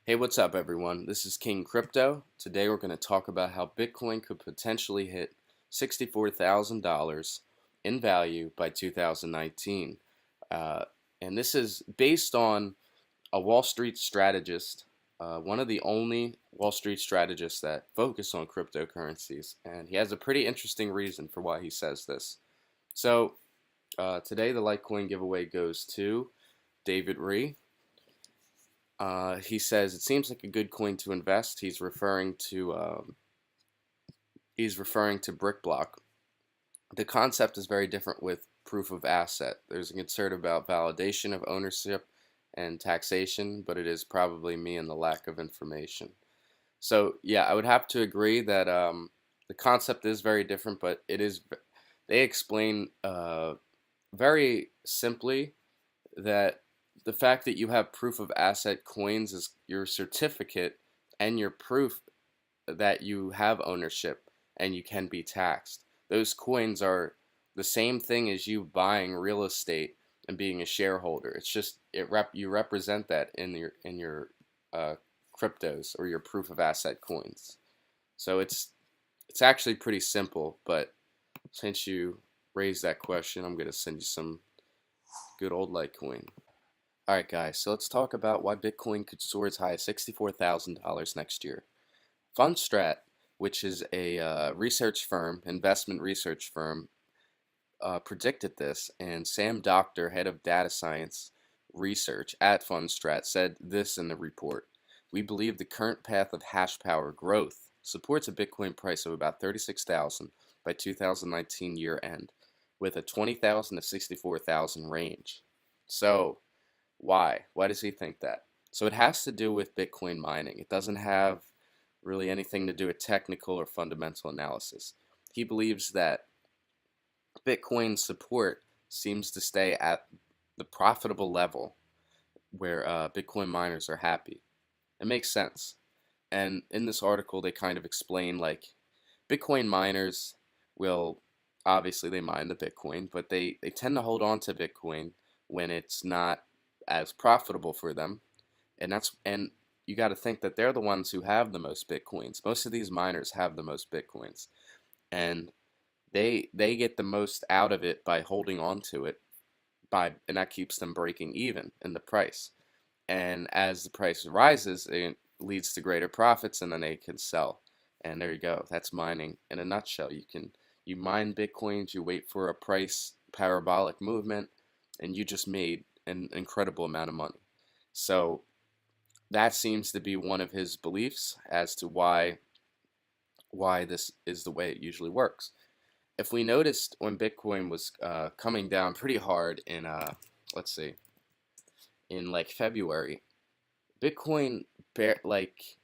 Hey, what's up, everyone? This is King Crypto. Today we're going to talk about how Bitcoin could potentially hit $64,000 in value by 2019. Uh, and this is based on a Wall Street strategist, one of the only Wall Street strategists that focus on cryptocurrencies. And he has a pretty interesting reason for why he says this. So, today the Litecoin giveaway goes to David Ree. He says it seems like a good coin to invest. He's referring to BrickBlock. The concept is very different with proof of asset. There's a concern about validation of ownership and taxation, but it is probably me and the lack of information. So yeah, I would have to agree that the concept is very different, but it is. They explain very simply that the fact that you have proof of asset coins is your certificate and your proof that you have ownership and you can be taxed. Those coins are the same thing as you buying real estate and being a shareholder. It's just you represent that in your uh, cryptos or your proof of asset coins. So it's actually pretty simple, but since you raised that question, I'm gonna send you some good old Litecoin. Alright guys, so let's talk about why Bitcoin could soar as high as $64,000 next year. Fundstrat, which is a research firm, investment research firm, predicted this, and Sam Doctor, head of data science research at Fundstrat, said this in the report. We believe the current path of hash power growth supports a Bitcoin price of about 36,000 by 2019 year end, with a 20,000 to 64,000 range. So, why? Why does he think that? So it has to do with Bitcoin mining. It doesn't have really anything to do with technical or fundamental analysis. He believes that Bitcoin support seems to stay at the profitable level where Bitcoin miners are happy. It makes sense. And in this article, they kind of explain like Bitcoin miners will obviously they mine the Bitcoin, but they tend to hold on to Bitcoin when it's not as profitable for them. And you got to think that they're the ones who have the most Bitcoins. Most of these miners have the most Bitcoins. And they get the most out of it by holding on to it and that keeps them breaking even in the price. And as the price rises, it leads to greater profits, and then they can sell. And there you go. That's mining in a nutshell. You mine bitcoins, you wait for a price parabolic movement, and you just made an incredible amount of money. So that seems to be one of his beliefs as to why this is the way it usually works. If we noticed when Bitcoin was coming down pretty hard in let's see, in like February, Bitcoin like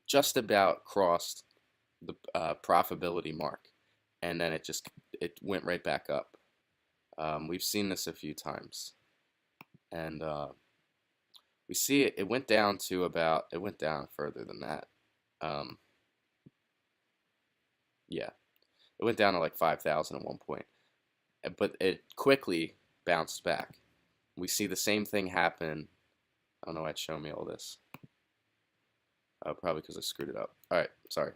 just about crossed the profitability mark, and then it went right back up. We've seen this a few times, and we see it went down to it went down further than that. Um, yeah, it went down to like 5,000 at one point, but it quickly bounced back. We see the same thing happen. I don't know why it's showing me all this. Probably because I screwed it up. All right, sorry.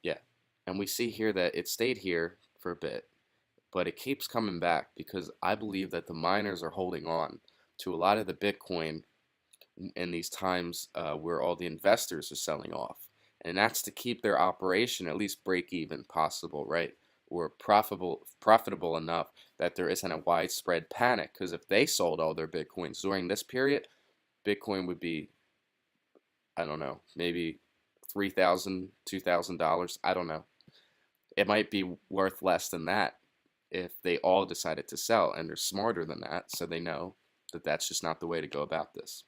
Yeah, and we see here that it stayed here for a bit, but it keeps coming back because I believe that the miners are holding on to a lot of the Bitcoin in these times where all the investors are selling off. And that's to keep their operation at least break even possible, right? Or profitable enough that there isn't a widespread panic. Because if they sold all their Bitcoins during this period, Bitcoin would be, I don't know, maybe $3,000, $2,000. I don't know. It might be worth less than that if they all decided to sell, and they're smarter than that, so they know that that's just not the way to go about this.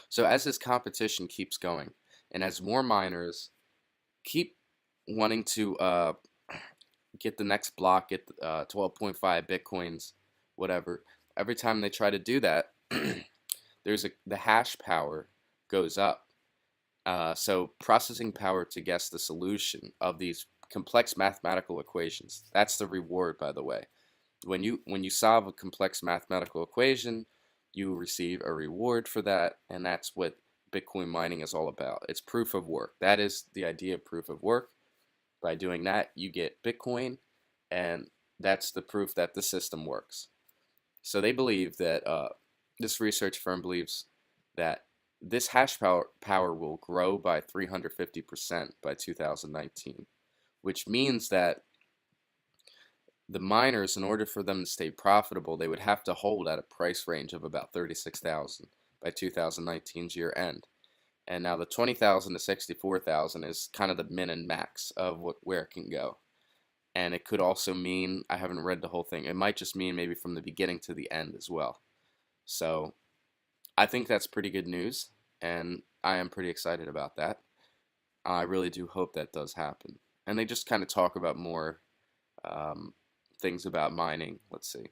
So as this competition keeps going, and as more miners keep wanting to get the next block, get 12.5 bitcoins, whatever, every time they try to do that, the hash power goes up. So processing power to guess the solution of these complex mathematical equations. That's the reward, by the way. When you solve a complex mathematical equation, you receive a reward for that, and that's what Bitcoin mining is all about. It's proof of work. That is the idea of proof of work. By doing that, you get Bitcoin, and that's the proof that the system works. So they believe that this research firm believes that this power will grow by 350% by 2019, which means that the miners, in order for them to stay profitable, they would have to hold at a price range of about 36,000 by 2019's year end. And now the 20,000 to 64,000 is kind of the min and max of where it can go. And it could also mean, I haven't read the whole thing, it might just mean maybe from the beginning to the end as well. So I think that's pretty good news, and I am pretty excited about that. I really do hope that does happen. And they just kind of talk about more things about mining. Let's see.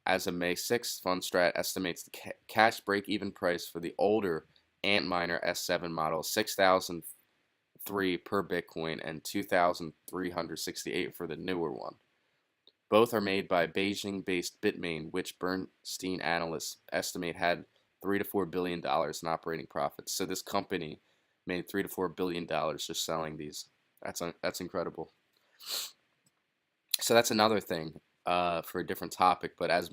As of May 6th, Fundstrat estimates the cash break-even price for the older Antminer S7 model, 6,003 per Bitcoin and 2,368 for the newer one. Both are made by Beijing-based Bitmain, which Bernstein analysts estimate had $3 to $4 billion in operating profits. So this company made $3 to $4 billion just selling these. That's incredible. So that's another thing for a different topic. But as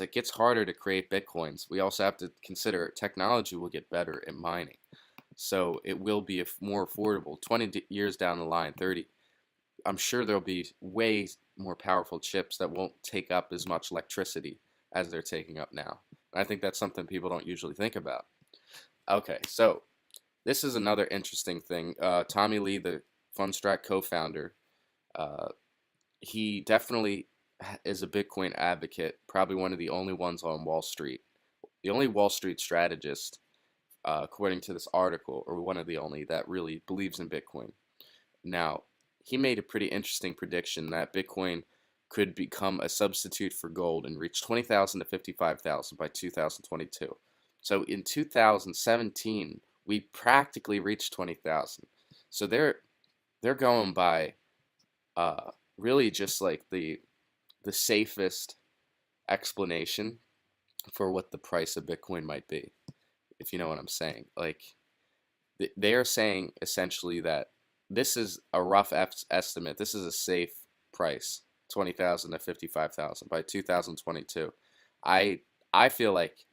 it gets harder to create Bitcoins, we also have to consider technology will get better at mining. So it will be more affordable. 20 years down the line, 30, I'm sure there'll be way more powerful chips that won't take up as much electricity as they're taking up now. And I think that's something people don't usually think about. Okay, so this is another interesting thing. Tommy Lee, the Fundstrat co-founder, he definitely is a Bitcoin advocate, probably one of the only ones on Wall Street. The only Wall Street strategist, according to this article, or one of the only that really believes in Bitcoin. Now, he made a pretty interesting prediction that Bitcoin could become a substitute for gold and reach 20,000 to 55,000 by 2022. So in 2017, we practically reached 20,000. So they're going by really just like the safest explanation for what the price of Bitcoin might be, if you know what I'm saying. Like they are saying essentially that this is a rough estimate. This is a safe price, 20,000 to 55,000 by 2022. I feel like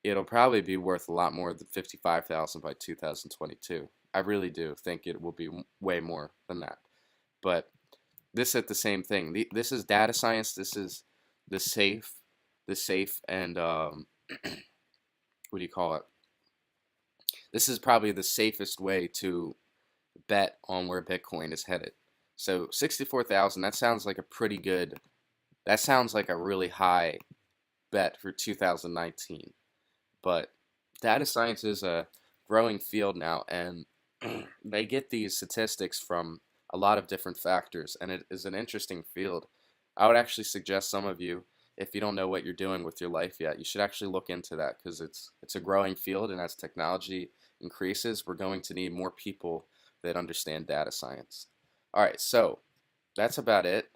it'll probably be worth a lot more than 55,000 by 2022. I really do think it will be way more than that. But this is the same thing. This is data science. This is the safe and what do you call it? This is probably the safest way to bet on where Bitcoin is headed. So 64,000, that sounds like a really high bet for 2019. But data science is a growing field now, and they get these statistics from a lot of different factors, and it is an interesting field. I would actually suggest some of you, if you don't know what you're doing with your life yet, you should actually look into that, because it's a growing field, and as technology increases, we're going to need more people that understand data science. All right, so that's about it.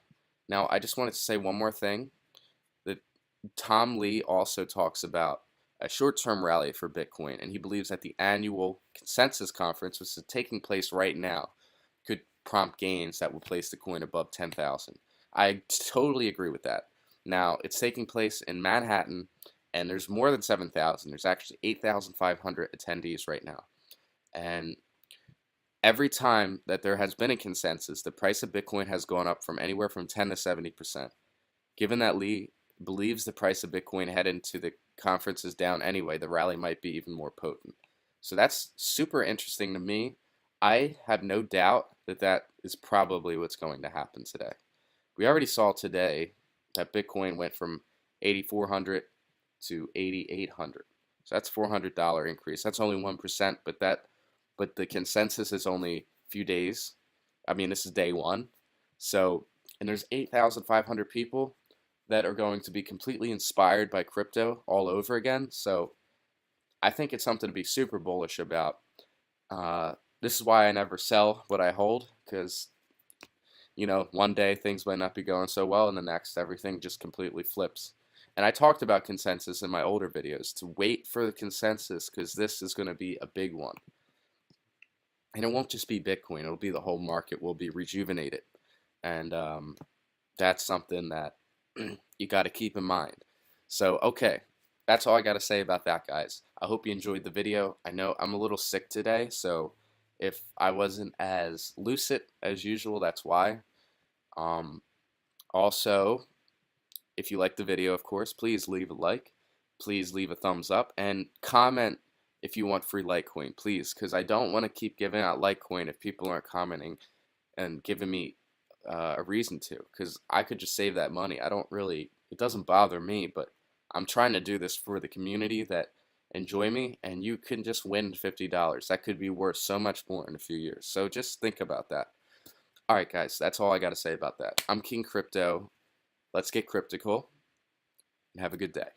Now, I just wanted to say one more thing, that Tom Lee also talks about a short-term rally for Bitcoin, and he believes that the annual consensus conference, which is taking place right now, could prompt gains that will place the coin above 10,000. I totally agree with that. Now, it's taking place in Manhattan, and there's more than 7,000. There's actually 8,500 attendees right now. And every time that there has been a consensus, the price of Bitcoin has gone up from anywhere from 10 to 70%. Given that Lee believes the price of Bitcoin headed into the conference is down anyway, the rally might be even more potent. So that's super interesting to me. I have no doubt that that is probably what's going to happen today. We already saw today that Bitcoin went from 8,400 to 8,800. So that's $400 increase. That's only 1%, but the consensus is only a few days. I mean, this is day one. So, and there's 8,500 people that are going to be completely inspired by crypto all over again. So I think it's something to be super bullish about. This is why I never sell what I hold, because, one day things might not be going so well, and the next everything just completely flips. And I talked about consensus in my older videos, to wait for the consensus, because this is going to be a big one. And it won't just be Bitcoin, it'll be the whole market will be rejuvenated. And that's something that you got to keep in mind. So, okay, that's all I got to say about that, guys. I hope you enjoyed the video. I know I'm a little sick today, so if I wasn't as lucid as usual, that's why. Also, if you liked the video, of course, please leave a like. Please leave a thumbs up and comment if you want free Litecoin, please, because I don't want to keep giving out Litecoin if people aren't commenting and giving me a reason to, because I could just save that money. I don't really, it doesn't bother me, but I'm trying to do this for the community that enjoy me, and you can just win $50. That could be worth so much more in a few years. So just think about that. All right, guys, that's all I got to say about that. I'm King Crypto. Let's get cryptical and have a good day.